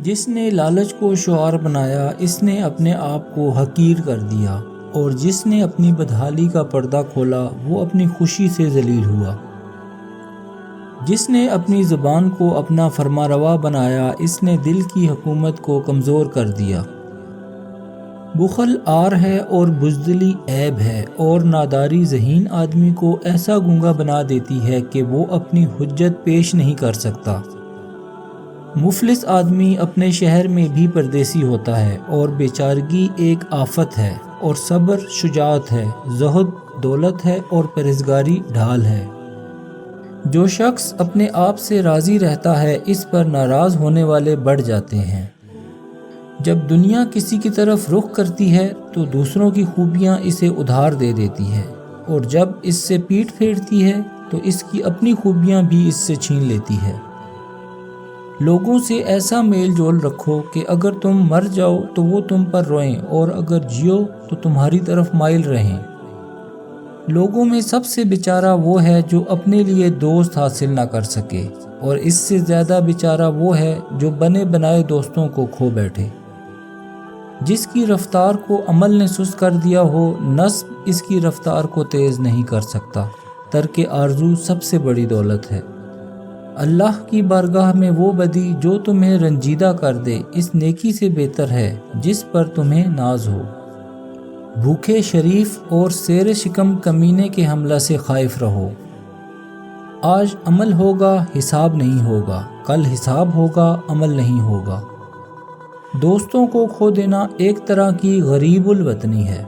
جس نے لالچ کو شعار بنایا اس نے اپنے آپ کو حقیر کر دیا، اور جس نے اپنی بدحالی کا پردہ کھولا وہ اپنی خوشی سے ذلیل ہوا۔ جس نے اپنی زبان کو اپنا فرمانروا بنایا اس نے دل کی حکومت کو کمزور کر دیا۔ بخل عار ہے اور بزدلی عیب ہے، اور ناداری ذہین آدمی کو ایسا گونگا بنا دیتی ہے کہ وہ اپنی حجت پیش نہیں کر سکتا۔ مفلس آدمی اپنے شہر میں بھی پردیسی ہوتا ہے، اور بیچارگی ایک آفت ہے، اور صبر شجاعت ہے، زہد دولت ہے، اور پرہیزگاری ڈھال ہے۔ جو شخص اپنے آپ سے راضی رہتا ہے اس پر ناراض ہونے والے بڑھ جاتے ہیں۔ جب دنیا کسی کی طرف رخ کرتی ہے تو دوسروں کی خوبیاں اسے ادھار دے دیتی ہے، اور جب اس سے پیٹھ پھیرتی ہے تو اس کی اپنی خوبیاں بھی اس سے چھین لیتی ہے۔ لوگوں سے ایسا میل جول رکھو کہ اگر تم مر جاؤ تو وہ تم پر روئیں، اور اگر جیو تو تمہاری طرف مائل رہیں۔ لوگوں میں سب سے بیچارہ وہ ہے جو اپنے لیے دوست حاصل نہ کر سکے، اور اس سے زیادہ بیچارہ وہ ہے جو بنے بنائے دوستوں کو کھو بیٹھے۔ جس کی رفتار کو عمل نے سست کر دیا ہو، نصب اس کی رفتار کو تیز نہیں کر سکتا۔ ترک آرزو سب سے بڑی دولت ہے۔ اللہ کی بارگاہ میں وہ بدی جو تمہیں رنجیدہ کر دے اس نیکی سے بہتر ہے جس پر تمہیں ناز ہو۔ بھوکے شریف اور سیر شکم کمینے کے حملہ سے خائف رہو۔ آج عمل ہوگا حساب نہیں ہوگا، کل حساب ہوگا عمل نہیں ہوگا۔ دوستوں کو کھو دینا ایک طرح کی غریب الوطنی ہے۔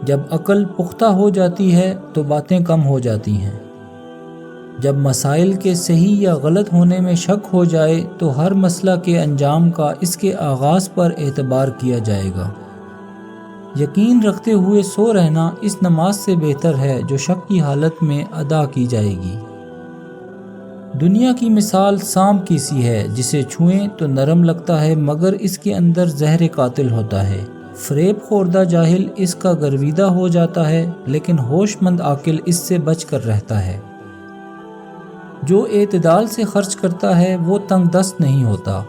جب عقل پختہ ہو جاتی ہے تو باتیں کم ہو جاتی ہیں۔ جب مسائل کے صحیح یا غلط ہونے میں شک ہو جائے تو ہر مسئلہ کے انجام کا اس کے آغاز پر اعتبار کیا جائے گا۔ یقین رکھتے ہوئے سو رہنا اس نماز سے بہتر ہے جو شک کی حالت میں ادا کی جائے گی۔ دنیا کی مثال سانپ کی سی ہے، جسے چھوئیں تو نرم لگتا ہے مگر اس کے اندر زہر قاتل ہوتا ہے۔ فریب خوردہ جاہل اس کا گرویدہ ہو جاتا ہے، لیکن ہوش مند عاقل اس سے بچ کر رہتا ہے۔ جو اعتدال سے خرچ کرتا ہے وہ تنگ دست نہیں ہوتا۔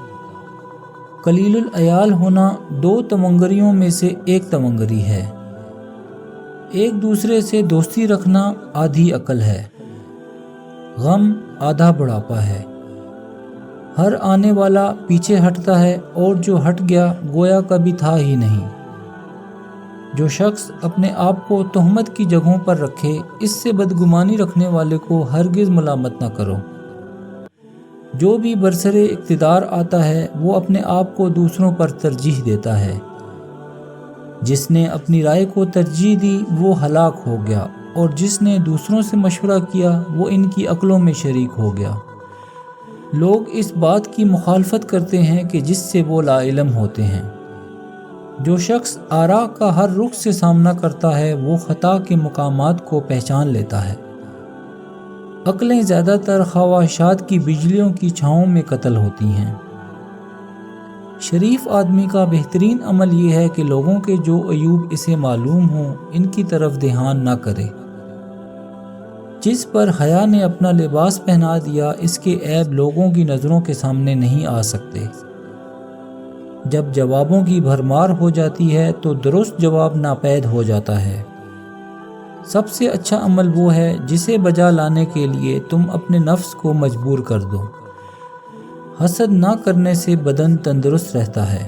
قلیل العیال ہونا دو تمنگریوں میں سے ایک تمنگری ہے۔ ایک دوسرے سے دوستی رکھنا آدھی عقل ہے۔ غم آدھا بڑھاپا ہے۔ ہر آنے والا پیچھے ہٹتا ہے، اور جو ہٹ گیا گویا کبھی تھا ہی نہیں۔ جو شخص اپنے آپ کو تہمت کی جگہوں پر رکھے اس سے بدگمانی رکھنے والے کو ہرگز ملامت نہ کرو۔ جو بھی برسر اقتدار آتا ہے وہ اپنے آپ کو دوسروں پر ترجیح دیتا ہے۔ جس نے اپنی رائے کو ترجیح دی وہ ہلاک ہو گیا، اور جس نے دوسروں سے مشورہ کیا وہ ان کی عقلوں میں شریک ہو گیا۔ لوگ اس بات کی مخالفت کرتے ہیں کہ جس سے وہ لا علم ہوتے ہیں۔ جو شخص آراء کا ہر رخ سے سامنا کرتا ہے وہ خطا کے مقامات کو پہچان لیتا ہے۔ عقلیں زیادہ تر خواہشات کی بجلیوں کی چھاؤں میں قتل ہوتی ہیں۔ شریف آدمی کا بہترین عمل یہ ہے کہ لوگوں کے جو عیوب اسے معلوم ہوں ان کی طرف دھیان نہ کرے۔ جس پر حیا نے اپنا لباس پہنا دیا اس کے عیب لوگوں کی نظروں کے سامنے نہیں آ سکتے۔ جب جوابوں کی بھرمار ہو جاتی ہے تو درست جواب ناپید ہو جاتا ہے۔ سب سے اچھا عمل وہ ہے جسے بجا لانے کے لیے تم اپنے نفس کو مجبور کر دو۔ حسد نہ کرنے سے بدن تندرست رہتا ہے۔